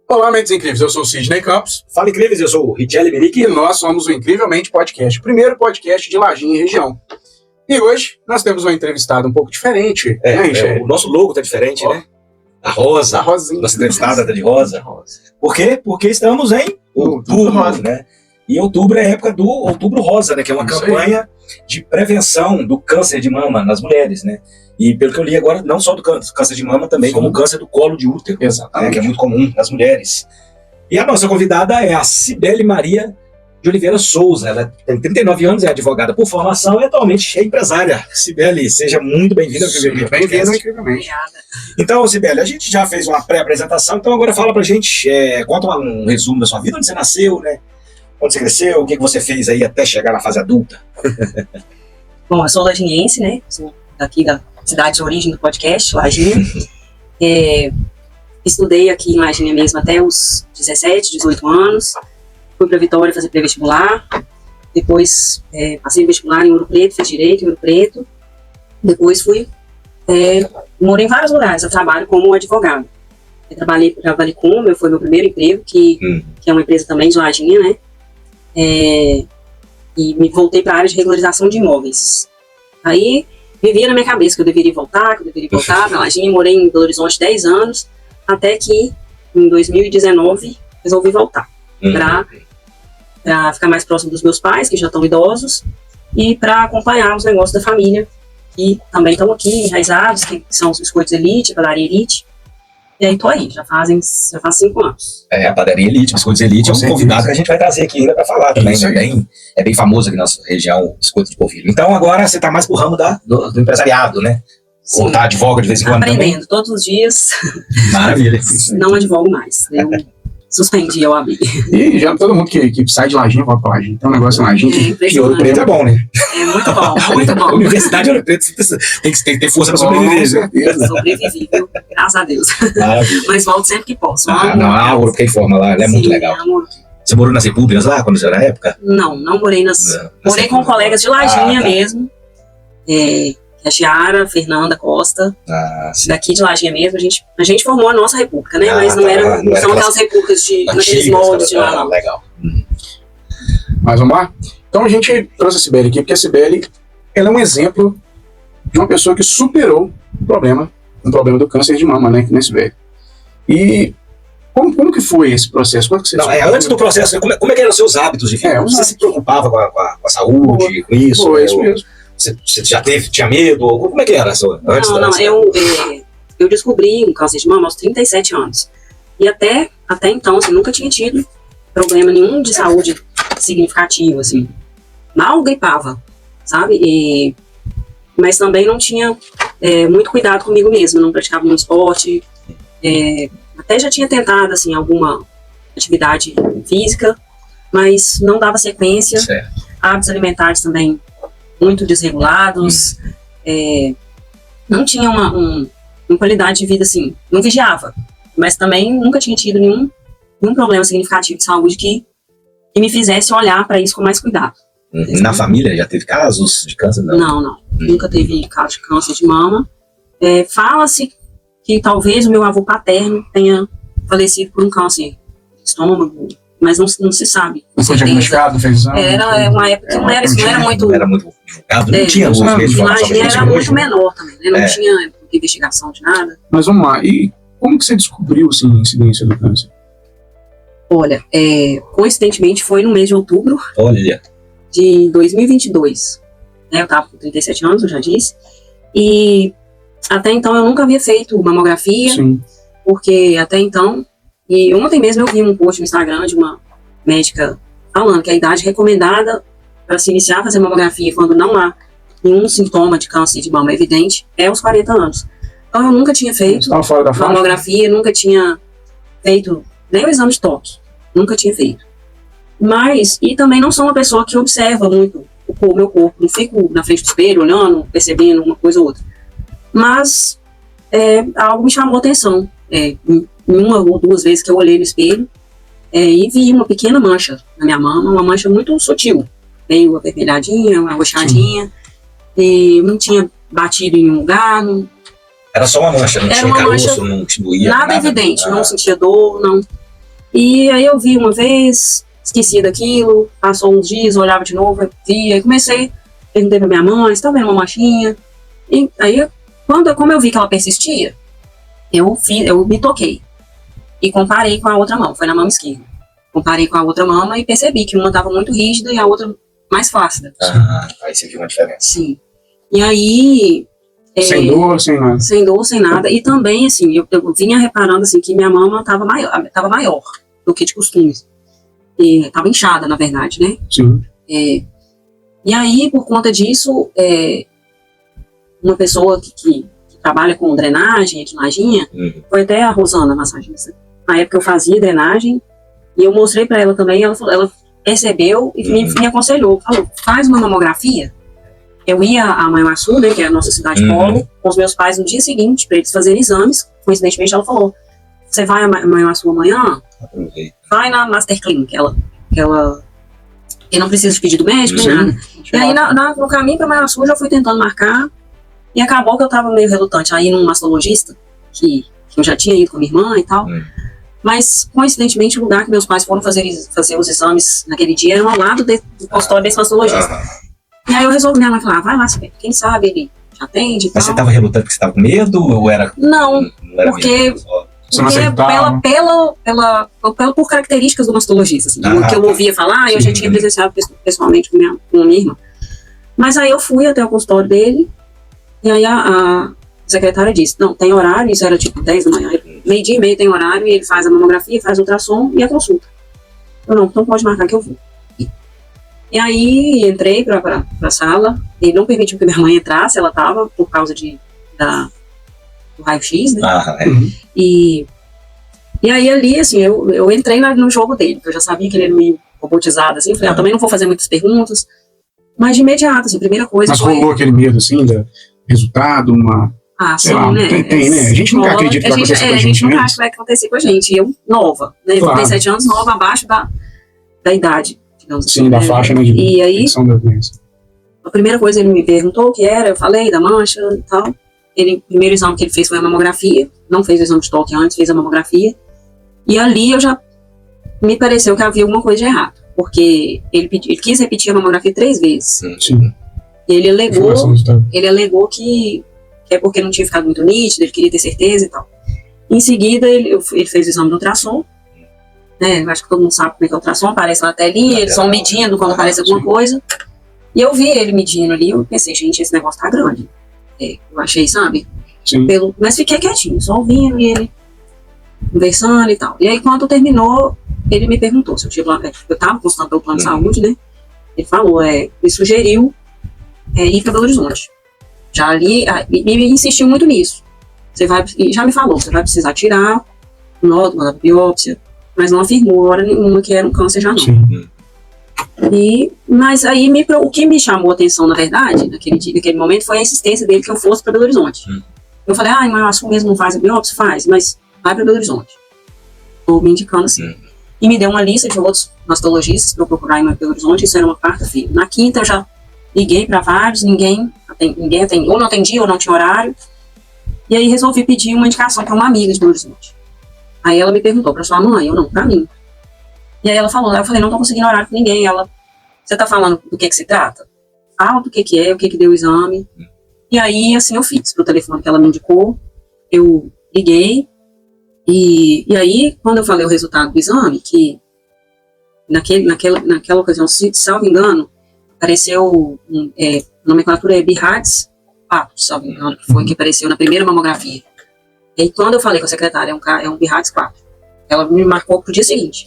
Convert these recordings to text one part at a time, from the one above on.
Olá, mentes incríveis, eu sou o Sidney Campos. Fala, incríveis, eu sou o Richelle Beric. E nós somos o Incrivelmente Podcast, o primeiro podcast de Lajinha e região. E hoje nós temos uma entrevistada um pouco diferente, né, Richelle? O nosso logo tá diferente, né? A rosa. A rosinha. Nossa entrevistada tá de rosa. Por quê? Porque estamos em outubro, né? E outubro é a época do Outubro Rosa, né? Que é uma campanha de prevenção do câncer de mama nas mulheres, né? E pelo que eu li agora, não só do câncer de mama, também como o câncer do colo de útero. Exatamente. Né? Que é muito comum nas mulheres. E a nossa convidada é a Cibele Maria de Oliveira Souza. Ela tem 39 anos, é advogada por formação e atualmente é empresária. Cibele, seja muito bem-vinda ao Incrivelmente. Bem-vinda, incrivelmente. Obrigada. Então, Cibele, a gente já fez uma pré-apresentação, então agora fala pra gente, conta um resumo da sua vida, onde você nasceu, né? Onde você cresceu, o que você fez aí até chegar na fase adulta. Bom, eu sou lajinhense, né? Sou daqui da cidade de origem do podcast, Lajinha. Estudei aqui em Lajinha mesmo até os 17, 18 anos. Fui para Vitória fazer pré-vestibular. Depois passei no vestibular em Ouro Preto, fiz direito em Ouro Preto. Depois morei em vários lugares, eu trabalho como advogado. Eu trabalhei para a Valicom, foi meu primeiro emprego, que é uma empresa também de Lajinha, né? E me voltei para a área de regularização de imóveis. Aí vivia na minha cabeça que eu deveria voltar para Lajinha. Morei em Belo Horizonte 10 anos, até que em 2019 resolvi voltar para ficar mais próximo dos meus pais, que já estão idosos, e para acompanhar os negócios da família, que também estão aqui enraizados, que são os biscoitos Elite, a padaria Elite. E aí tô aí, já faz 5 anos. A padaria Elite, biscoitos Elite, é um convidado que a gente vai trazer aqui ainda para falar também, né? É bem famoso aqui na nossa região, o biscoito de polvilho. Então agora você tá mais pro ramo do empresariado, né? Sim. Ou tá advoga de vez em quando aprendendo também? Todos os dias. Maravilha. Não advogo mais. Eu suspendi a OAB. E já todo mundo que sai de Lajinha volta pra Lajinha. Então o negócio é Lajinha. Que Ouro Preto é bom, né? É muito bom, muito bom. Universidade de Ouro Preto tem que ter força para sobreviver. Sobrevivi, viu? Graças a Deus. Maravilha. Mas volto sempre que posso. A Ouro Preto forma lá, ela é muito legal. Você morou nas Repúblicas lá, quando você era na época? Não morei morei com colegas de Lajinha mesmo. A Chiara, Fernanda Costa, daqui de Lajinha mesmo. A gente formou a nossa república, né? Mas não são aquelas repúblicas naqueles moldes de lá, não. Legal. Mas vamos lá? Então a gente trouxe a Cibele aqui, porque a Cibele ela é um exemplo de uma pessoa que superou o problema do câncer de mama, né? Que Cibele. E como que foi esse processo? Como que você antes do processo, como é que eram os seus hábitos de vida? Você se preocupava com a saúde, com isso? Foi isso mesmo. Você já tinha medo? Como é que era antes? Eu descobri um câncer de mama aos 37 anos. E até então, assim, nunca tinha tido problema nenhum de saúde significativo, assim. Mal gripava, sabe? Mas também não tinha muito cuidado comigo mesmo, não praticava nenhum esporte. Até já tinha tentado, assim, alguma atividade física, mas não dava sequência. Certo. Hábitos alimentares também muito desregulados, não tinha uma qualidade de vida assim, não vigiava, mas também nunca tinha tido nenhum problema significativo de saúde que me fizesse olhar para isso com mais cuidado. Na família já teve casos de câncer? Não. Nunca teve caso de câncer de mama. Fala-se que talvez o meu avô paterno tenha falecido por um câncer de estômago, mas não se sabe. Não foi diagnosticado, não fez exame? Era uma época que não era muito divulgado, não tinha os meios de informação. Era muito menor também, né? Não tinha investigação de nada. Mas vamos lá, e como que você descobriu assim, a incidência do câncer? Olha, coincidentemente foi no mês de outubro de 2022. Eu estava com 37 anos, eu já disse, e até então eu nunca havia feito mamografia, porque até então. E ontem mesmo eu vi um post no Instagram de uma médica falando que a idade recomendada para se iniciar a fazer mamografia quando não há nenhum sintoma de câncer de mama evidente é aos 40 anos. Então eu nunca tinha feito mamografia, nunca tinha feito nem o exame de toque, nunca tinha feito. E também não sou uma pessoa que observa muito o meu corpo, não fico na frente do espelho olhando, percebendo uma coisa ou outra. Mas algo me chamou a atenção. Uma ou duas vezes que eu olhei no espelho e vi uma pequena mancha na minha mama, uma mancha muito sutil, meio avermelhadinha, arroxadinha, e não tinha batido em nenhum lugar. Era só uma mancha, não tinha caroço, não doía. Nada evidente, não sentia dor, não. E aí eu vi uma vez, esqueci daquilo, passou uns dias, eu olhava de novo, eu via, aí perguntei pra minha mãe, você tá vendo uma manchinha? E aí, como eu vi que ela persistia, eu me toquei. E comparei com a outra mão, foi na mão esquerda. Comparei com a outra mama e percebi que uma estava muito rígida e a outra mais flácida. Aí você viu uma diferença. Sim. E aí... Sem dor, sem nada. Sem dor, sem nada. E também, assim, eu vinha reparando, assim, que minha mama estava maior do que de costume. E estava inchada, na verdade, né? Sim. E aí, por conta disso, uma pessoa que trabalha com drenagem, de maginha, foi até a Rosana, massagista. Na época eu fazia drenagem, e eu mostrei para ela também, ela percebeu e me aconselhou, falou, faz uma mamografia. Eu ia a Manhuaçu, né, que é a nossa cidade polo, com os meus pais no dia seguinte, para eles fazerem exames. Coincidentemente ela falou, você vai a Manhuaçu amanhã? Vai na Master Clinic, que não precisa de pedido médico, nem nada. E aí no caminho para Manhuaçu eu já fui tentando marcar, e acabou que eu estava meio relutante a ir num mastologista, que eu já tinha ido com minha irmã e tal. Mas, coincidentemente, o lugar que meus pais foram fazer os exames naquele dia era ao lado do consultório desse mastologista. E aí eu resolvi, minha mãe falou, vai lá, quem sabe ele te atende e tal. Mas você estava relutante porque você estava com medo? Ou era... Não, porque por características do mastologista, assim, o que eu ouvia falar, eu já tinha presenciado pessoalmente com minha irmã. Mas aí eu fui até o consultório dele, e aí a secretária disse, não, tem horário, isso era tipo 10 da manhã, meio-dia e meio tem horário, e ele faz a mamografia, faz o ultrassom e a consulta. Eu não, então pode marcar que eu vou. E aí entrei pra sala, ele não permitiu que minha mãe entrasse, ela tava por causa do raio-x, né? E aí ali, assim, eu entrei no jogo dele, porque eu já sabia que ele era meio robotizado, assim, eu falei, também não vou fazer muitas perguntas, mas de imediato, assim, a primeira coisa mas rolou aquele medo, assim, do resultado, sim, lá, né? Tem, né? A gente nunca acredita que vai acontecer com a gente. A gente nunca acha que vai acontecer com a gente. E eu, nova, né? Claro. 37 anos, nova, abaixo da idade, digamos assim. Sim, da faixa, né? E aí, da doença. A primeira coisa ele me perguntou o que era, eu falei da mancha e tal. O primeiro exame que ele fez foi a mamografia, não fez o exame de toque antes, fez a mamografia. E ali eu já me pareceu que havia alguma coisa de errado, porque ele quis repetir a mamografia 3 vezes. Sim. E ele alegou que é porque não tinha ficado muito nítido, ele queria ter certeza e tal. Em seguida, ele fez o exame do ultrassom, né? Eu acho que todo mundo sabe como é que é o ultrassom, aparece na telinha, eles vão medindo quando aparece alguma coisa. E eu vi ele medindo ali, eu pensei, gente, esse negócio tá grande. Eu achei, sabe? Sim. Mas fiquei quietinho, só ouvindo e ele conversando e tal. E aí, quando terminou, ele me perguntou se eu tava consultando pelo plano de saúde, né? Ele falou, me sugeriu ir para Belo Horizonte. Já ali, me insistiu muito nisso. E já me falou, você vai precisar tirar o nódulo, mandar biópsia, mas não afirmou hora nenhuma que era um câncer já não. Sim. Mas aí o que me chamou a atenção, na verdade, naquele momento, foi a insistência dele que eu fosse para Belo Horizonte. Eu falei, mas eu acho que mesmo não faz a biópsia, faz, mas vai para Belo Horizonte. Estou me indicando assim. E me deu uma lista de outros mastologistas para eu procurar em Belo Horizonte, isso era uma quarta-feira. Na quinta eu já liguei para vários, ninguém atendeu, ou não atendia ou não tinha horário. E aí resolvi pedir uma indicação para uma amiga de Belo Horizonte. Aí ela me perguntou, para sua mãe? Eu não, para mim. E aí ela falou, eu falei, não tô conseguindo horário com ninguém. Ela, você tá falando do que se trata? Fala do que é, o que deu o exame. E aí, assim, eu fiz pro telefone que ela me indicou, eu liguei, e aí, quando eu falei o resultado do exame, que naquela ocasião, se salvo engano, apareceu, a nomenclatura é BIRADS 4, salvo engano, que foi que apareceu na primeira mamografia. E aí, quando eu falei com a secretária, é um BIRADS 4, ela me marcou pro dia seguinte.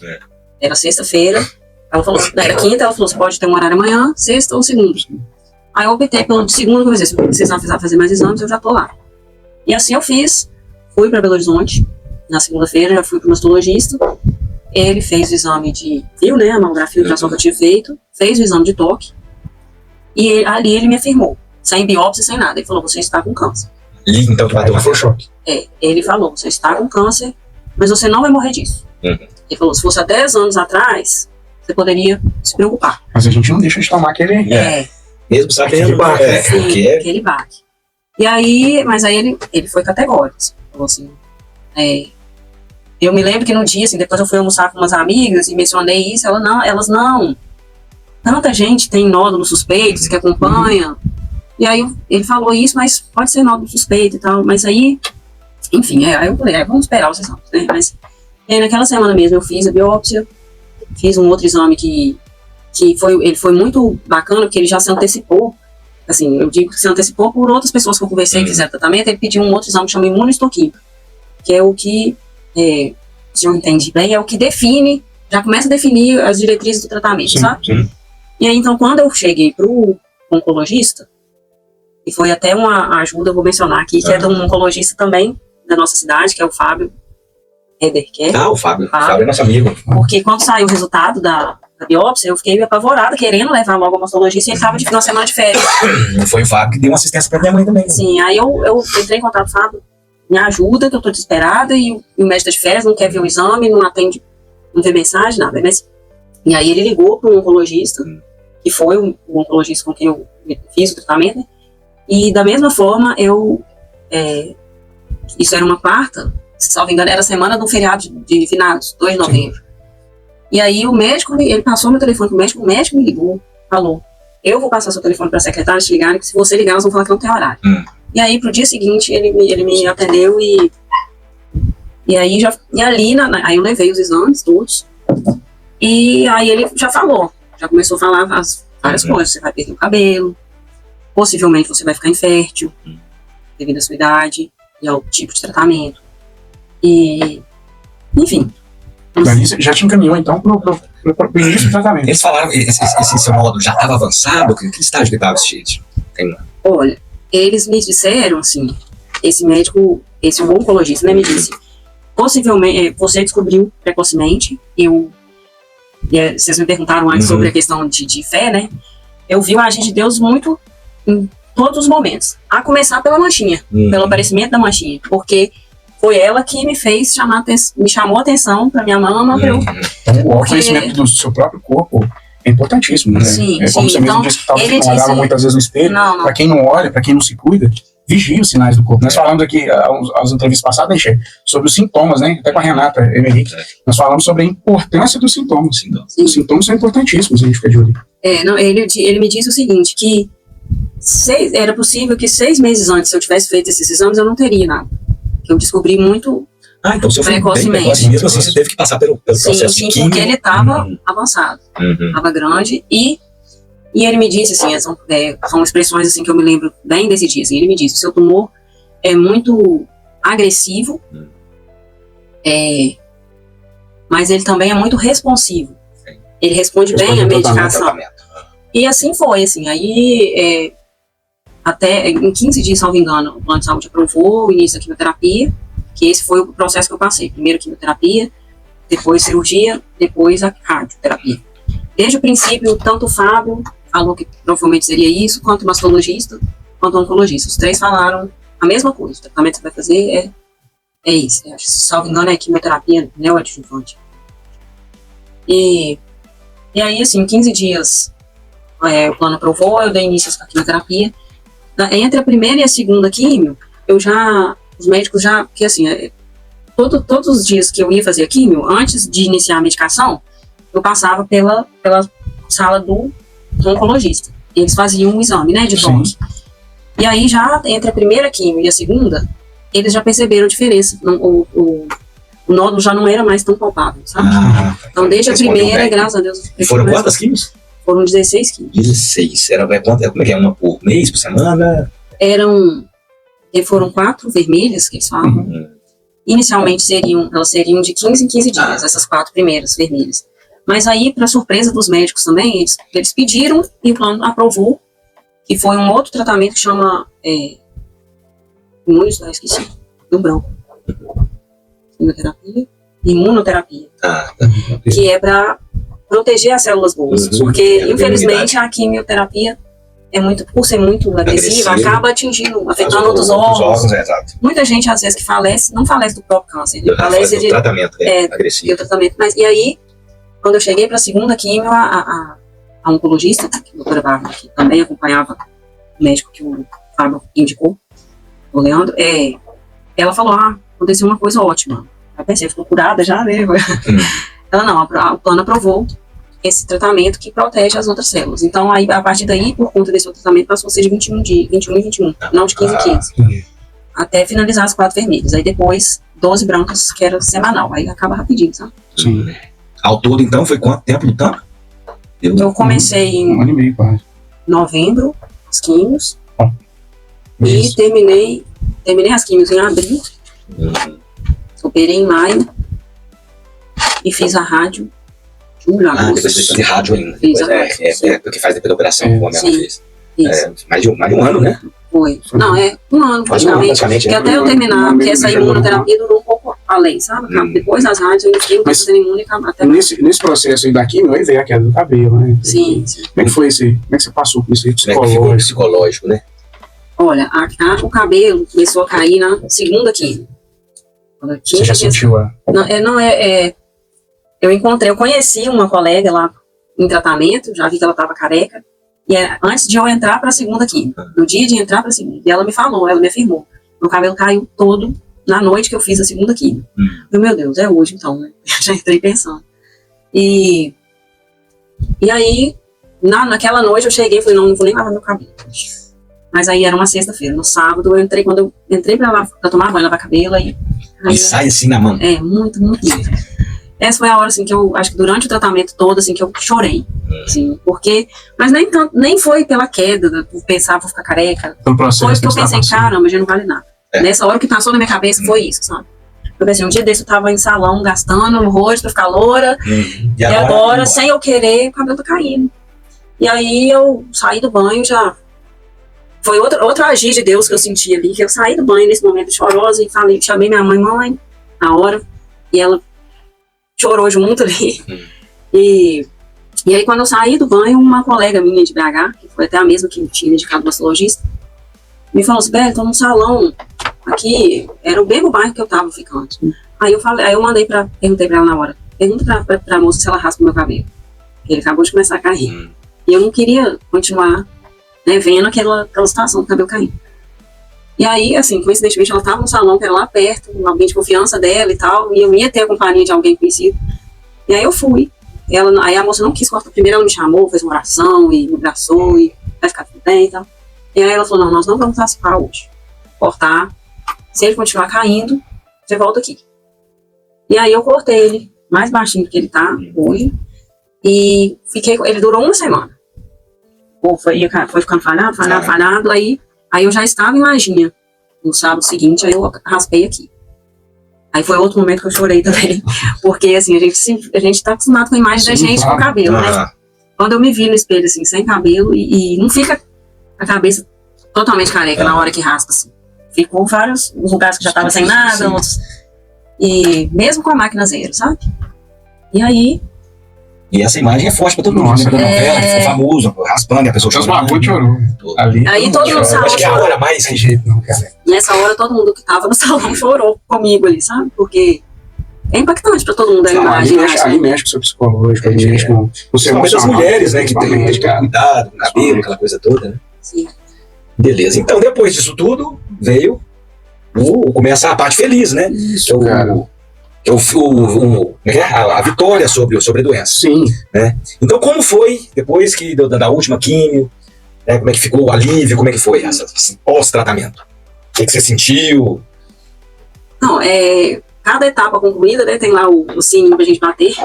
Era sexta-feira, ela falou, era quinta, ela falou, você pode ter um horário amanhã, sexta ou segunda. Aí eu optei pelo de segunda, que eu se precisar fazer mais exames, eu já tô lá. E assim eu fiz, fui para Belo Horizonte, na segunda-feira, já fui para o mastologista, ele fez o exame viu, né, a mamografia, o ultrassom que eu tinha feito, fez o exame de toque, e ali ele me afirmou, sem biópsia, sem nada, ele falou, você está com câncer. Então que bateu foi choque. Ele falou, você está com câncer, mas você não vai morrer disso. Ele falou, se fosse há 10 anos atrás, você poderia se preocupar. Mas a gente não deixa de tomar aquele... Mesmo sabendo aquele baque. E aí, mas aí ele foi categórico. Falou assim, eu me lembro que no dia, assim, depois eu fui almoçar com umas amigas e mencionei isso, elas não. Tanta gente tem nódulos suspeitos que acompanha. E aí ele falou isso, mas pode ser nódulo suspeito e tal. Mas aí, enfim, aí eu falei, vamos esperar os exames, né? Mas aí, naquela semana mesmo eu fiz a biópsia, fiz um outro exame que ele foi muito bacana, porque ele já se antecipou. Assim, eu digo que se antecipou por outras pessoas que eu conversei que fizeram tratamento. Ele pediu um outro exame que chama imunohistoquímica, que é o que, se eu entendi bem, é o que define, já começa a definir as diretrizes do tratamento, sabe? Sim. E aí, então, quando eu cheguei pro oncologista, e foi até uma ajuda, eu vou mencionar aqui, que é de um oncologista também da nossa cidade, que é o Fábio Ederquer. O Fábio é nosso amigo. Porque quando saiu o resultado da biópsia, eu fiquei apavorada, querendo levar logo ao mastologista, e ele estava na semana de férias. Foi o Fábio que deu uma assistência pra minha mãe também. Sim, aí eu entrei em contato com o Fábio, me ajuda, que eu tô desesperada, e o médico tá de férias, não quer ver o exame, não atende, não vê mensagem, nada. E aí ele ligou para um oncologista, que foi o oncologista com quem eu fiz o tratamento, né? E da mesma forma, isso era uma quarta, se não me engano, era a semana do feriado de finados, 2 de novembro. Sim. E aí o médico, ele passou meu telefone pro médico, o médico me ligou, falou, eu vou passar seu telefone para a secretária te ligar, que se você ligar, nós vamos falar que não tem horário. E aí pro dia seguinte, ele me atendeu e aí aí eu levei os exames todos, e aí ele já começou a falar várias coisas, você vai perder o cabelo, possivelmente você vai ficar infértil, devido à sua idade e ao tipo de tratamento. E, enfim. Daí você já te encaminhou, então, pro início do tratamento. Eles falaram, esse seu nódulo já estava avançado? Que estágio que estava esse? Olha, eles me disseram, assim, esse médico, esse oncologista, né, me disse, possivelmente, você descobriu precocemente, vocês me perguntaram antes sobre a questão de fé, né, eu vi o agir de Deus muito em todos os momentos, a começar pela manchinha, pelo aparecimento da manchinha, porque foi ela que me fez me chamou a atenção para minha mama. Então, o conhecimento do seu próprio corpo é importantíssimo, né? Sim, como você mesmo disse que você não olhava muitas vezes no espelho. Para quem não olha, para quem não se cuida, vigia os sinais do corpo. Nós falamos aqui, as entrevistas passadas, né, sobre os sintomas, né? Até com a Renata Emerick, nós falamos sobre a importância dos sintomas. Os sintomas são importantíssimos, a gente fica de olho. Ele me disse o seguinte, que era possível que 6 meses antes, se eu tivesse feito esses exames, eu não teria nada. Eu descobri muito então você precocemente. Mesmo assim, você teve que passar pelo processo sim, químico. Porque ele estava avançado, estava grande, e ele me disse, assim, são expressões assim, que eu me lembro bem desse dia, assim, ele me disse, o seu tumor é muito agressivo, mas ele também é muito responsivo. Ele responde bem à medicação. E assim foi, assim, aí até em 15 dias, salvo engano, o plano de saúde aprovou o início da quimioterapia, que esse foi o processo que eu passei. Primeiro quimioterapia, depois cirurgia, depois a radioterapia. Desde o princípio, tanto o Fábio falou que provavelmente seria isso, quanto o mastologista, quanto o oncologista. Os 3 falaram a mesma coisa. O tratamento que você vai fazer é isso. Se salvo engano, é quimioterapia neoadjuvante. E aí, assim, em 15 dias, o plano aprovou, eu dei início à quimioterapia. Entre a primeira e a segunda químio, os médicos já, porque assim, todos os dias que eu ia fazer a químio, antes de iniciar a medicação, eu passava pela sala do oncologista. Eles faziam um exame, né, de toque. E aí já, entre a primeira químio e a segunda, eles já perceberam a diferença. O nódulo já não era mais tão palpável, sabe? Então, desde a primeira, graças a Deus... E foram quantas químios? Foram 16 químios. 16. Como é que é? Uma por mês, por semana? Foram 4 vermelhas, que eles falam. Inicialmente elas seriam de 15 em 15 dias, essas 4 primeiras vermelhas. Mas aí, para surpresa dos médicos também, eles pediram e o plano aprovou, que foi um outro tratamento que chama esqueci, do branco. Quimioterapia, imunoterapia. Que é para proteger as células boas, porque infelizmente a quimioterapia por ser muito agressiva, acaba afetando outros órgãos. Muita gente às vezes que falece, não falece do próprio câncer, falece do tratamento agressivo. E aí, quando eu cheguei para a segunda quimio, a oncologista, a doutora Bárbara, que também acompanhava o médico que o Fábio indicou, o Leandro, ela falou, aconteceu uma coisa ótima. Eu pensei, eu fui curada já, né? Ela não, o plano aprovou esse tratamento que protege as outras células. Então, aí, a partir daí, por conta desse outro tratamento, passou a ser de 21 em 21, não de 15 em 15. Até finalizar as 4 vermelhas. Aí depois, 12 brancas, que era semanal. Aí acaba rapidinho, sabe? Sim. Ao todo, então, foi quanto tempo lutando? Eu comecei em 1 ano e meio, quase. novembro, as químios. E Isso. terminei as químios em abril. Operei em maio. E fiz a rádio. Julho, agosto. Depois você fez rádio ainda. Fiz Depois, a porque faz depois da operação, como ela Sim. fez. Isso. Mais de um ano, né? Foi. Não, um ano praticamente. praticamente. Porque até eu terminar, porque essa imunoterapia durou um pouco além, sabe? Depois das rádios, eu fiquei fazendo imune até. Nesse processo aí da químio, aí veio a queda do cabelo, né? Sim. Como é que foi isso aí? Como é que você passou por isso aí? Como é que ficou psicológico, né? Olha, o cabelo começou a cair na segunda químio. Você já sentiu a... Eu conheci uma colega lá em tratamento, já vi que ela estava careca, e antes de eu entrar para a segunda químio, no dia de entrar para a segunda, e ela me afirmou, meu cabelo caiu todo na noite que eu fiz a segunda químio. Meu Deus, é hoje então, né? Eu já entrei pensando. E aí, naquela noite eu cheguei e falei, não vou nem lavar meu cabelo. Mas aí era uma sexta-feira, no sábado quando eu entrei pra tomar banho, lavar cabelo, aí sai assim na mão. Muito, muito, muito. Essa foi a hora, assim, que eu acho que durante o tratamento todo, assim, que eu chorei, assim, porque, mas nem foi pela queda, por pensar, vou ficar careca, Pelo processo foi que eu que você pensei, tá passando. caramba, já não vale nada. Nessa hora, o que passou na minha cabeça foi isso, sabe? Eu pensei, um dia desse eu tava em salão, gastando horrores pra ficar loura, e agora, sem eu querer, o cabelo tá caindo. E aí, eu saí do banho, já... Foi outro agir de Deus que eu senti ali, que eu saí do banho nesse momento chorosa e chamei minha mãe, na hora, e ela chorou junto ali. E aí, quando eu saí do banho, uma colega minha de BH, que foi até a mesma que me tinha indicado mastologista, me falou assim, Beli, tô num salão aqui, era o mesmo bairro que eu tava ficando. Aí eu perguntei pra ela na hora, pergunta pra moça se ela raspa o meu cabelo. Ele acabou de começar a cair. E eu não queria continuar, né, vendo aquela situação do cabelo caindo. E aí, assim, coincidentemente, ela estava no salão, que era lá perto, alguém de confiança dela e tal, e eu ia ter a companhia de alguém conhecido. E aí eu fui. Aí a moça não quis cortar. Primeiro ela me chamou, fez uma oração e me abraçou e vai ficar tudo bem e tal. E aí ela falou, não, nós não vamos raspar hoje. Cortar. Se ele continuar caindo, você volta aqui. E aí eu cortei ele mais baixinho do que ele tá hoje. E ele durou uma semana. Foi ficando falhado. Aí eu já estava em Lajinha. No sábado seguinte, aí eu raspei aqui. Aí foi outro momento que eu chorei também. Porque, assim, a gente tá acostumado com a imagem da gente com cabelo, né? Quando eu me vi no espelho, assim, sem cabelo, e não fica a cabeça totalmente careca na hora que raspa, assim. Ficou vários lugares que já tava sem nada, outros... E mesmo com a máquina zero, sabe? E aí... E essa imagem é forte pra todo mundo. Nossa, Da novela, que ficou famoso, raspando, e a pessoa chorou. Ali, aí todo mundo no salão acho que é a hora mais... Sem jeito, não, cara. Nessa hora, todo mundo que tava no salão chorou comigo ali, sabe? Porque é impactante pra todo mundo a imagem. Ali mexe com o seu psicológico, ali mexe com o seu emocional. As mulheres, né, que tem cuidado com o cabelo, aquela coisa toda, né? Sim. Beleza. Então, depois disso tudo, começa a parte feliz, né? Isso, cara. A vitória sobre a doença. Sim. Né? Então, como foi, depois da última químio, né, como é que ficou o alívio, como é que foi esse pós-tratamento? O que você sentiu? Não, cada etapa concluída, né, tem lá o sininho pra gente bater,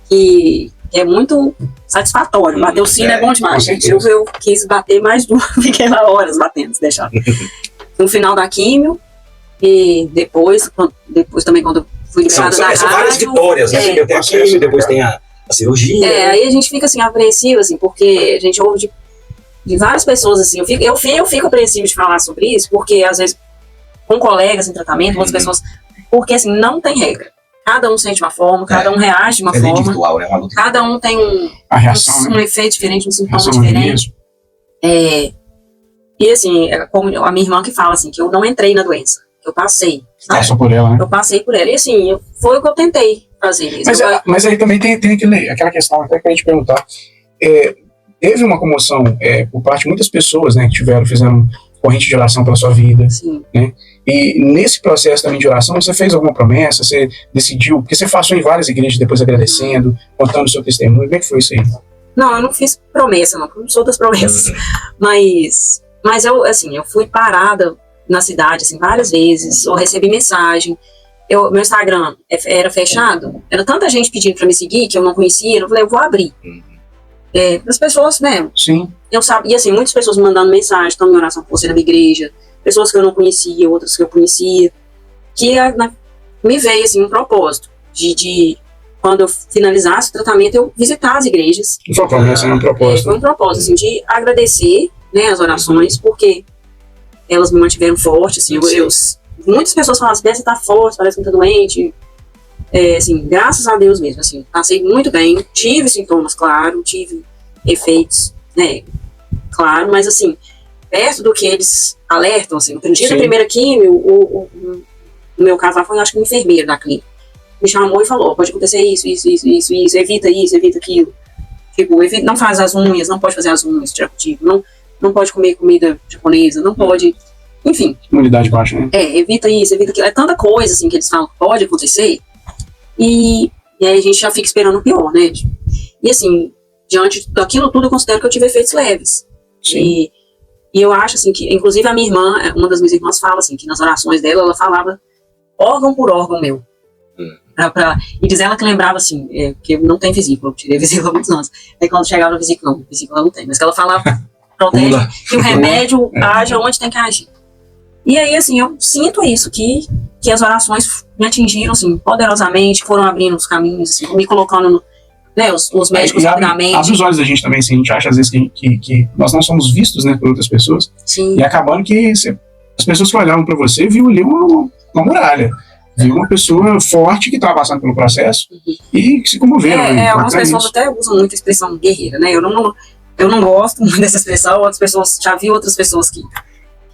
que é muito satisfatório. Bater o sino é bom demais, gente. Eu quis bater mais de uma, fiquei lá horas batendo, se deixar. No final da químio, e depois também quando eu fui liberada da rádio. São várias vitórias, né? Tem a químio, depois tem a cirurgia. Aí a gente fica assim, apreensivo, assim, porque a gente ouve de várias pessoas, assim, eu fico apreensivo de falar sobre isso, porque às vezes com colegas em tratamento, outras pessoas, porque assim, não tem regra. Cada um sente uma forma, cada um reage de uma forma. Individual, né? Cada um tem um efeito diferente, um sintoma diferente. E assim, como a minha irmã que fala, assim, que eu não entrei na doença, que eu passei. Passou por ela, né? Eu passei por ela. E assim, foi o que eu tentei fazer mesmo. Mas aí também tem aquela questão, até que eu ia te perguntar. Teve uma comoção por parte de muitas pessoas, né, que fizeram corrente de oração pela sua vida. Sim. Né? E nesse processo também de oração, você fez alguma promessa? Você decidiu? Porque você passou em várias igrejas depois agradecendo, contando o seu testemunho. Como é que foi isso aí? Não, eu não fiz promessa, não. Eu não sou das promessas. Mas eu, assim, eu fui parada na cidade, assim, várias vezes. Eu recebi mensagem. Meu Instagram era fechado. Era tanta gente pedindo pra me seguir que eu não conhecia. Eu falei, eu vou abrir. As pessoas mesmo. Sim. Eu sabia, assim, muitas pessoas me mandando mensagem, estão em oração por você na minha igreja. Pessoas que eu não conhecia, outras que eu conhecia. Que me veio, assim, um propósito de quando eu finalizasse o tratamento, eu visitar as igrejas. Foi uma promessa, não um propósito. Foi um propósito, assim, de agradecer, né, as orações, porque elas me mantiveram forte, assim, muitas pessoas falam assim, você tá forte, parece que não tá doente, assim, graças a Deus mesmo, assim, passei muito bem, tive sintomas, claro, tive efeitos, né, claro, mas assim, perto do que eles alertam, assim, no dia da primeira químio, o meu caso lá foi, acho que um enfermeiro da clínica, me chamou e falou, pode acontecer isso, evita aquilo, tipo, não faz as unhas, não pode fazer as unhas, tipo, não pode comer comida japonesa, não pode, enfim. Imunidade baixa, né? Evita isso, evita aquilo. É tanta coisa, assim, que eles falam que pode acontecer. E aí a gente já fica esperando o pior, né? E assim, diante daquilo tudo, eu considero que eu tive efeitos leves. E eu acho, assim, que, inclusive a minha irmã, uma das minhas irmãs fala, assim, que nas orações dela, ela falava órgão por órgão meu. E diz ela que lembrava, assim, que não tem vesícula, eu tirei vesícula há muitos anos. Aí quando chegava na vesícula não tem. Mas que ela falava, protege que o remédio haja onde tem que agir. E aí, assim, eu sinto isso, que as orações me atingiram, assim, poderosamente, foram abrindo os caminhos, assim, me colocando, né, os médicos rapidamente. Abre os olhos da gente também, assim, a gente acha às vezes que nós não somos vistos, né, por outras pessoas. Sim. E acabando que as pessoas que olhavam pra você viam ali uma muralha. Viu uma pessoa forte que estava passando pelo processo e que se comoveram. Algumas pessoas até usam muito a expressão guerreira, né, eu não gosto muito dessa expressão, já vi outras pessoas que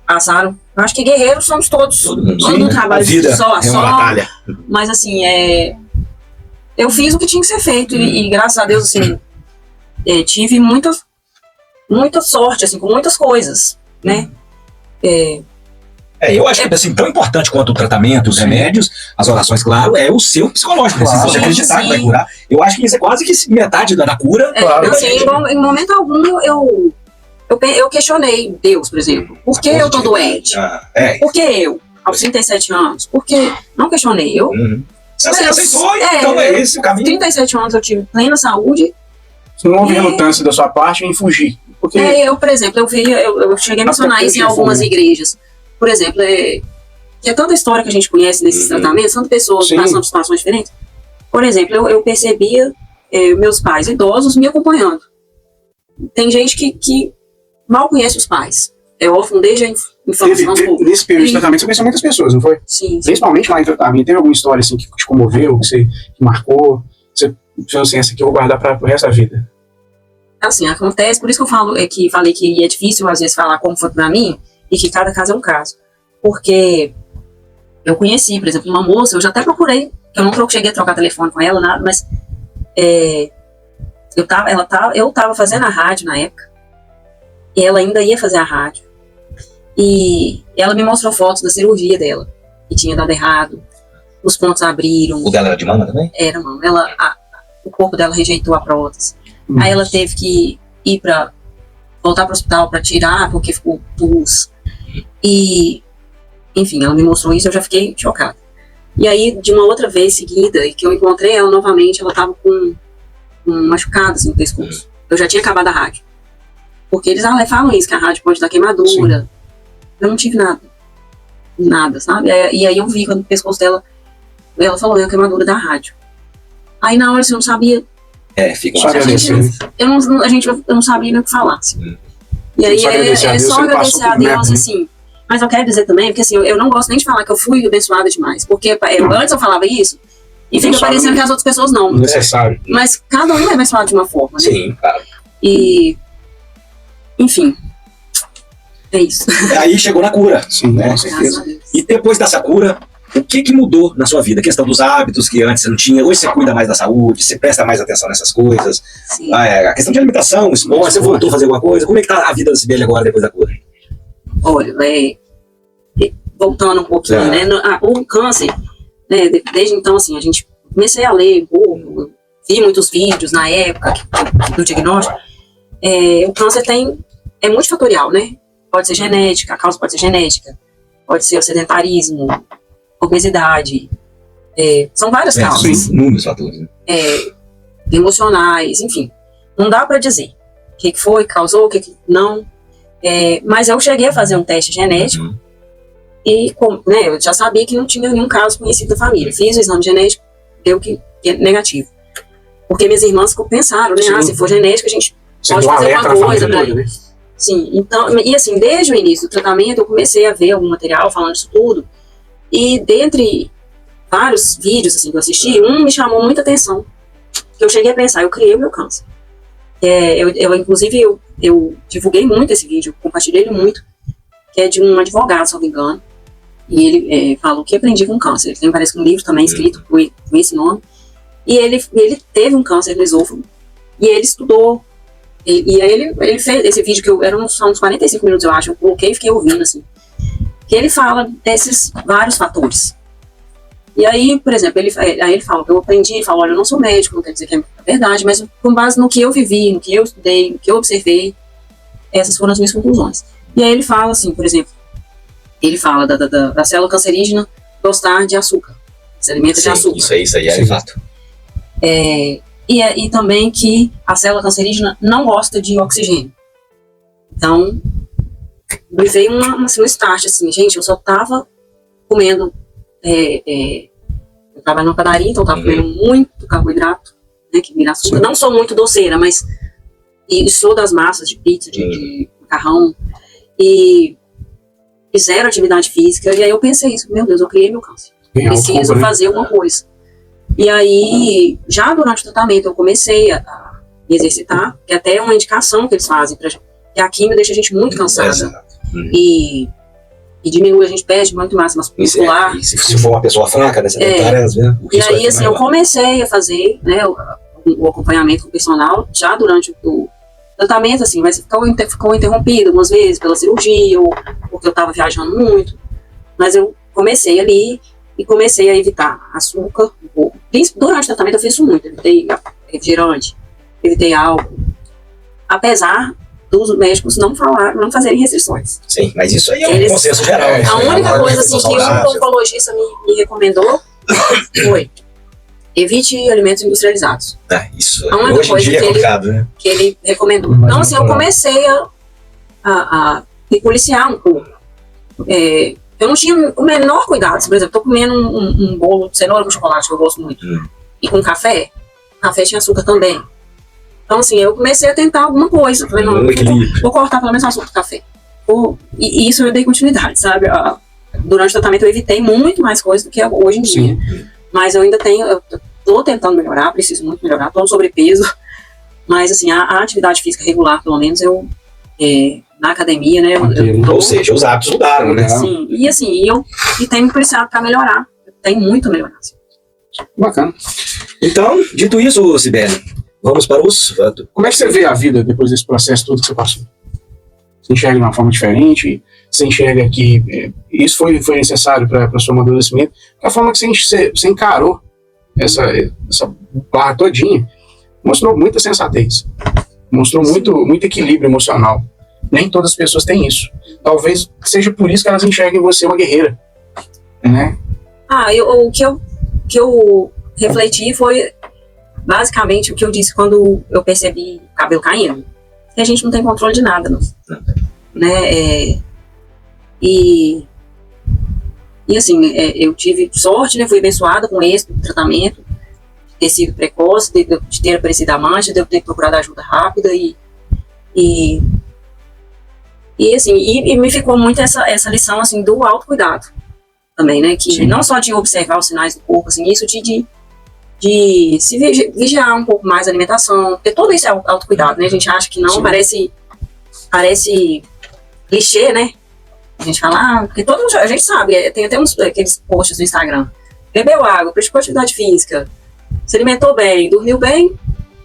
passaram. Eu acho que guerreiros somos todos. Todo mundo trabalha só. Batalha. Mas assim, eu fiz o que tinha que ser feito e graças a Deus, assim, tive muita sorte, assim, com muitas coisas, né? Eu acho que assim, tão importante quanto o tratamento, os remédios, as orações, claro, é o seu psicológico. Claro, se você acreditar que vai curar. Eu acho que isso é quase que metade da cura. Claro. Assim, em momento algum eu questionei Deus, por exemplo. Por que eu tô doente? Por que eu? Aos 37 anos? Porque não questionei. Você aceitou, então é esse o caminho. 37 anos eu tive plena saúde. Você não houve relutância da sua parte em fugir. Porque... por exemplo, eu cheguei a mencionar isso em algumas igrejas. Por exemplo, que é tanta história que a gente conhece nesses tratamentos, tantas pessoas passando por situações diferentes. Por exemplo, eu percebia meus pais idosos me acompanhando. Tem gente que mal conhece os pais. É órfão desde a infância. Nesse período de tratamento você conheceu muitas pessoas, não foi? Sim. Principalmente lá em tratamento. Teve alguma história assim, que te comoveu, que marcou? Você pensou assim, essa aqui eu vou guardar para o resto da vida? Assim, acontece, por isso que eu falei que é difícil às vezes falar como foi pra mim, e que cada caso é um caso. Porque eu conheci, por exemplo, uma moça, eu já até procurei, eu não cheguei a trocar telefone com ela, nada, mas eu tava fazendo a rádio na época, e ela ainda ia fazer a rádio. E ela me mostrou fotos da cirurgia dela, que tinha dado errado, os pontos abriram. O dela era de mama também? Era, mano. O corpo dela rejeitou a prótese. Aí ela teve que voltar pro hospital para tirar, porque ficou pus. E, enfim, ela me mostrou isso, eu já fiquei chocada. E aí, de uma outra vez seguida, que eu encontrei ela novamente, ela tava com um machucado assim, no pescoço. Eu já tinha acabado a rádio. Porque eles falam isso, que a rádio pode dar queimadura. Sim. Eu não tive nada. Nada, sabe? E aí eu vi quando o pescoço dela, ela falou, é a queimadura da rádio. Aí na hora assim, eu não sabia. Fica eu não sabia nem o que falar. Assim. E aí só agradecer a Deus, assim. Mas eu quero dizer também, porque assim, eu não gosto nem de falar que eu fui abençoada demais. Porque antes eu falava isso, e fica parecendo que as outras pessoas não. Necessário. Mas cada um é abençoado de uma forma, né? Sim, claro. E, enfim, é isso. Aí chegou na cura. Sim, né? Com certeza. E depois dessa cura, o que mudou na sua vida? A questão dos hábitos que antes você não tinha. Hoje você cuida mais da saúde, você presta mais atenção nessas coisas. Sim. A questão de alimentação, esporte, você voltou a fazer alguma coisa. Como é que tá a vida da Cibele agora depois da cura? Olha, voltando um pouquinho, né? O câncer, né, desde então, assim, a gente comecei a ler um pouco, vi muitos vídeos na época do diagnóstico. O câncer é multifatorial, né? Pode ser genética, a causa pode ser genética, pode ser o sedentarismo, obesidade, são várias causas. Inúmeros fatores. Né? Emocionais, enfim. Não dá para dizer o que foi, causou, o que não. Mas eu cheguei a fazer um teste genético e né, eu já sabia que não tinha nenhum caso conhecido da família. Fiz o exame genético, deu que é negativo. Porque minhas irmãs pensaram, né? Se for genético, a gente pode fazer alguma coisa pra ele. Sim, então, e assim, desde o início do tratamento, eu comecei a ver algum material falando disso tudo. E dentre vários vídeos assim, que eu assisti, um me chamou muita atenção. Que eu cheguei a pensar, eu criei o meu câncer. Inclusive, eu divulguei muito esse vídeo, compartilhei ele muito, que é de um advogado, se não me engano. E ele falou que aprendi com câncer. Ele tem, parece, um livro também escrito com esse nome. E ele teve um câncer no esôfago. E ele estudou. E aí ele fez esse vídeo, que eram uns 45 minutos, eu acho. Eu coloquei e fiquei ouvindo, assim. Que ele fala desses vários fatores. E aí, por exemplo, ele fala que eu aprendi, ele fala, olha, eu não sou médico, não quer dizer que é verdade, mas com base no que eu vivi, no que eu estudei, no que eu observei, essas foram as minhas conclusões. E aí ele fala assim, por exemplo, ele fala da célula cancerígena gostar de açúcar, se alimenta de açúcar. Isso aí é fato. E também que a célula cancerígena não gosta de oxigênio. Então, me veio um start, assim, gente, eu só tava comendo, eu trabalho numa padaria, então eu tava comendo muito carboidrato, né, que vira açúcar. Não sou muito doceira, mas e sou das massas de pizza, de macarrão, e zero atividade física. E aí eu pensei isso, meu Deus, eu criei meu câncer. Preciso fazer alguma coisa. E aí, já durante o tratamento, eu comecei a me exercitar, que até é uma indicação que eles fazem, que a químio deixa a gente muito cansada. E diminui, a gente perde muito massa muscular. Se for uma pessoa fraca, né, sedentária, às vezes. E aí, assim, eu comecei a fazer, né, o acompanhamento com o personal, já durante o tratamento, assim, mas ficou interrompido algumas vezes pela cirurgia, ou porque eu estava viajando muito. Mas eu comecei ali e comecei a evitar açúcar um pouco. Durante o tratamento eu fiz isso muito, evitei refrigerante, evitei álcool. Apesar dos médicos não fazerem restrições. Sim, mas isso aí é um consenso geral. A única coisa assim, que um oncologista me recomendou foi: evite alimentos industrializados. Isso a única hoje coisa em dia é complicado, né? Que ele recomendou. Então, assim, eu comecei a me policiar um pouco. Eu não tinha o menor cuidado. Por exemplo, estou comendo um bolo de cenoura com chocolate, que eu gosto muito, e com café. Café tinha açúcar também. Então, assim, eu comecei a tentar alguma coisa. Falei, não, vou cortar pelo menos o açúcar do café. E isso eu dei continuidade, sabe? Durante o tratamento eu evitei muito mais coisas do que hoje em dia. Mas eu ainda estou tentando melhorar, preciso muito melhorar, estou no sobrepeso. Mas, assim, a atividade física regular, pelo menos, na academia, né? Ou seja, os hábitos mudaram, né? Sim, e assim, eu tenho me policiado para melhorar. Eu tenho muito a melhorar. Assim. Bacana. Então, dito isso, Sibeli, vamos para os... Como é que você vê a vida depois desse processo todo que você passou? Você enxerga de uma forma diferente? Você enxerga que isso foi necessário para o seu amadurecimento? A forma que você encarou essa barra todinha mostrou muita sensatez. Mostrou muito equilíbrio emocional. Nem todas as pessoas têm isso. Talvez seja por isso que elas enxerguem você uma guerreira. Né? O que eu refleti foi basicamente o que eu disse quando eu percebi o cabelo caindo. Que a gente não tem controle de nada, não. Né? E assim, eu tive sorte, né? Fui abençoada com esse tratamento, de ter sido precoce, de ter aparecido a mancha, de eu ter procurado ajuda rápida e assim, e me ficou muito essa lição, assim, do autocuidado também, né? Que Sim. Não só de observar os sinais do corpo, assim, isso de se vigiar um pouco mais a alimentação, porque tudo isso é autocuidado, né? A gente acha que não, parece clichê, né? A gente fala, porque todo mundo, a gente sabe, tem até aqueles posts no Instagram. Bebeu água, praticou atividade física, se alimentou bem, dormiu bem,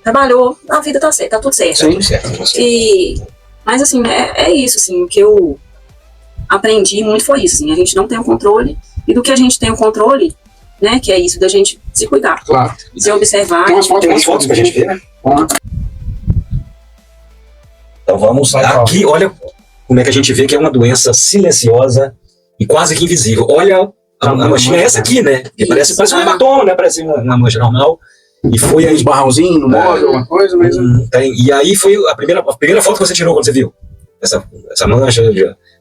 trabalhou, a vida tá certa, tá tudo certo. Sim, certo. Mas assim, é isso, assim, que aprendi muito foi isso, assim, a gente não tem o controle, e do que a gente tem o controle, né, que é isso da gente se cuidar. Claro. Se observar. Tem umas fotos pra gente ver, né? Bom, Então vamos aqui, olha como é que a gente vê que é uma doença silenciosa e quase que invisível. Olha, a manchinha é essa aqui, né? Que parece um hematoma, né? Parece uma mancha normal. E foi aí. uns barrãozinhos no móvel, alguma coisa, mas. E aí foi a primeira foto que você tirou quando você viu. Essa mancha.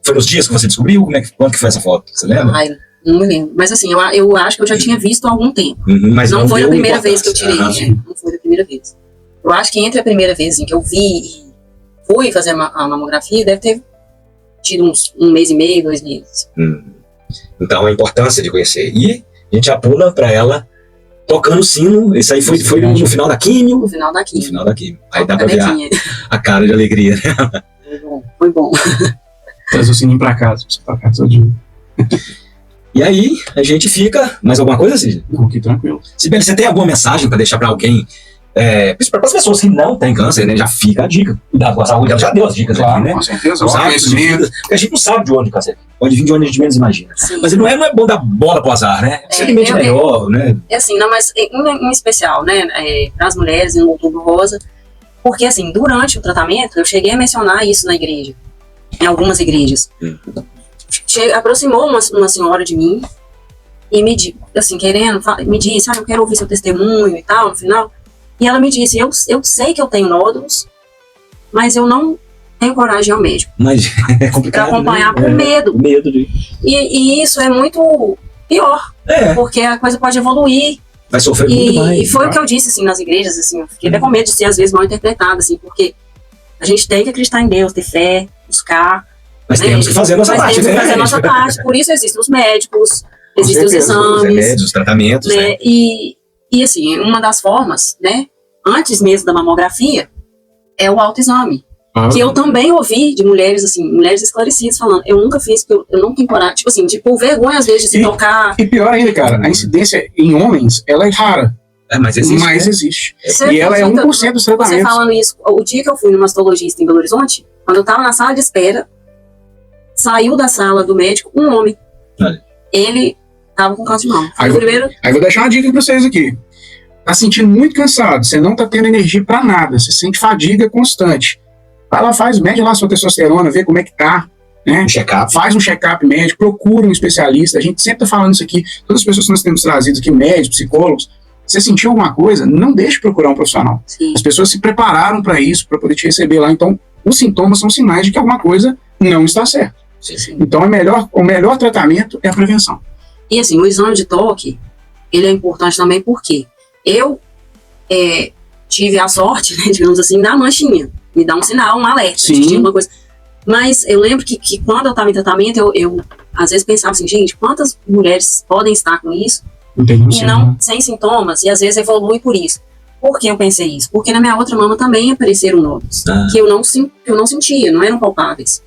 Foi nos dias que você descobriu? Quando que foi essa foto? Você lembra? Ai, não me lembro. Mas assim, eu acho que eu já tinha visto há algum tempo. Mas não foi a deu primeira vez que eu importância. tirei, né? Não foi a primeira vez. Eu acho que entre a primeira vez em que eu vi e fui fazer a mamografia, deve ter tido um mês e meio, 2 meses. Então a importância de conhecer. E a gente já pula pra ela tocando o sino. Isso aí foi no final da químio. No final da químio. No final da químio. Aí dá pra ver Canequinha. a cara de alegria. Foi bom. Traz o sininho pra casa, pra você tocar todo dia. E aí a gente fica. Mais alguma coisa, Cid? Não, aqui tranquilo. Sibeli, você tem alguma mensagem pra deixar pra alguém? Para as pessoas que não têm câncer, né? Já fica a dica. Cuidado com a saúde, ela já deu as dicas Claro, aqui, né? com certeza. Os hábitos de vida. Porque a gente não sabe de onde o câncer pode vir, de onde a gente menos imagina. Sim. Mas não é bom dar bola pro azar, né? Se alimente melhor, né? É assim, não, mas em especial, né, para as mulheres no Outubro Rosa, porque assim, durante o tratamento, eu cheguei a mencionar isso na igreja, em algumas igrejas. Aproximou uma senhora de mim e me disse, assim, me disse, eu quero ouvir seu testemunho e tal, no final. E ela me disse, eu sei que eu tenho nódulos, mas eu não tenho coragem ao médico. Mas é complicado, para acompanhar, né? por medo. Medo de... E isso é muito pior, porque a coisa pode evoluir. Vai sofrer muito mais. E foi o que eu disse, assim, nas igrejas, assim, eu fiquei até com medo de ser, às vezes, mal interpretada, assim, porque a gente tem que acreditar em Deus, ter fé, buscar. Mas temos que fazer a nossa parte, né? Fazer a nossa parte, por isso existem os médicos, existem os exames. Os remédios, os tratamentos, né? E assim, uma das formas, né, antes mesmo da mamografia, é o autoexame. Que eu também ouvi de mulheres, assim, mulheres esclarecidas falando, eu nunca fiz, porque eu não tenho coragem, tipo assim, por vergonha às vezes de se tocar. E pior ainda, cara, a incidência em homens, ela é rara. Mas existe. Mas existe. Você, e ela é 1% dos tratamentos. Você falando isso, o dia que eu fui no mastologista em Belo Horizonte, quando eu tava na sala de espera, saiu da sala do médico um homem. Olha. Ele tava com câncer de mama. Aí vou deixar uma dica pra vocês aqui. Tá sentindo muito cansado, você não tá tendo energia pra nada, você sente fadiga constante. Vai lá, mede lá a sua testosterona, vê como é que tá, né? Faz um check-up médico, procura um especialista. A gente sempre tá falando isso aqui, todas as pessoas que nós temos trazido aqui, médicos, psicólogos. Você sentiu alguma coisa, não deixe de procurar um profissional. Sim. As pessoas se prepararam para isso, para poder te receber lá. Então, os sintomas são sinais de que alguma coisa não está certa. Sim. Então, o melhor tratamento é a prevenção. E assim, o exame de toque, ele é importante também porque eu tive a sorte, né, digamos assim, da manchinha. Me dá um sinal, um alerta, de alguma coisa. Mas eu lembro que quando eu estava em tratamento, eu às vezes pensava assim, gente, quantas mulheres podem estar com isso e não sem sintomas, e às vezes evolui por isso. Por que eu pensei isso? Porque na minha outra mama também apareceram nódulos, que eu não sentia, não eram palpáveis.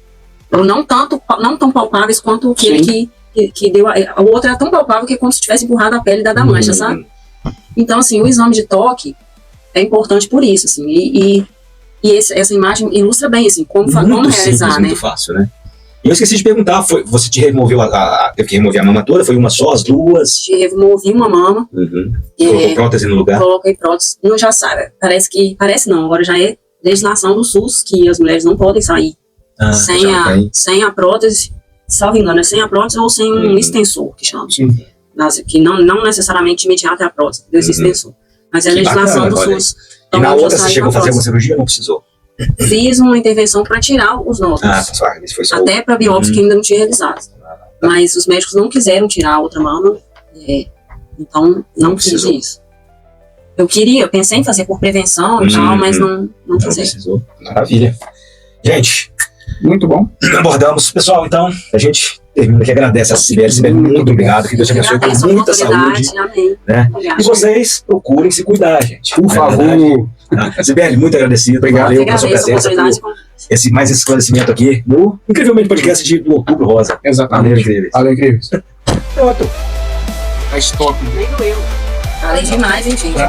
Ou não tão palpáveis quanto aquele que deu. O outro era tão palpável que é como se tivesse empurrado a pele da mancha, sabe? Então, assim, o exame de toque é importante por isso, assim, e essa imagem ilustra bem, assim, como realizar, né? Muito fácil, né? E eu esqueci de perguntar, você te removeu teve que remover a mama toda? Foi uma só, as duas? Te removi uma mama. Colocou prótese no lugar? Coloquei prótese. Não, já sabe, parece não, agora já é legislação do SUS que as mulheres não podem sair sem a prótese, salvo engano, sem a prótese ou sem um extensor, que chama. Sim. Que não necessariamente de imediato é a prótese, desse extensor. Mas é a legislação do SUS. E na outra você chegou a fazer alguma cirurgia ou não precisou? Fiz uma intervenção para tirar os nódulos. Isso foi só... Até para biópsia que ainda não tinha realizado. Mas os médicos não quiseram tirar a outra mama, então não fiz isso. Eu pensei em fazer por prevenção e tal, mas não precisou. Maravilha. Gente, muito bom. Abordamos. Pessoal, então, a gente termina aqui, agradece a Sibeli. Sibeli, muito obrigado. Que Deus te abençoe com muita saúde. Amém. Né? E vocês procurem se cuidar, gente. Por favor. Sibeli, muito agradecido. Obrigado. Valeu pela sua presença. Mais esse esclarecimento aqui no Incrivelmente Podcast do Outubro Rosa. Exatamente. Valeu, incrível. Valeu, incrível. Pronto. Tá stop. Nem doeu. Falei demais, hein, gente.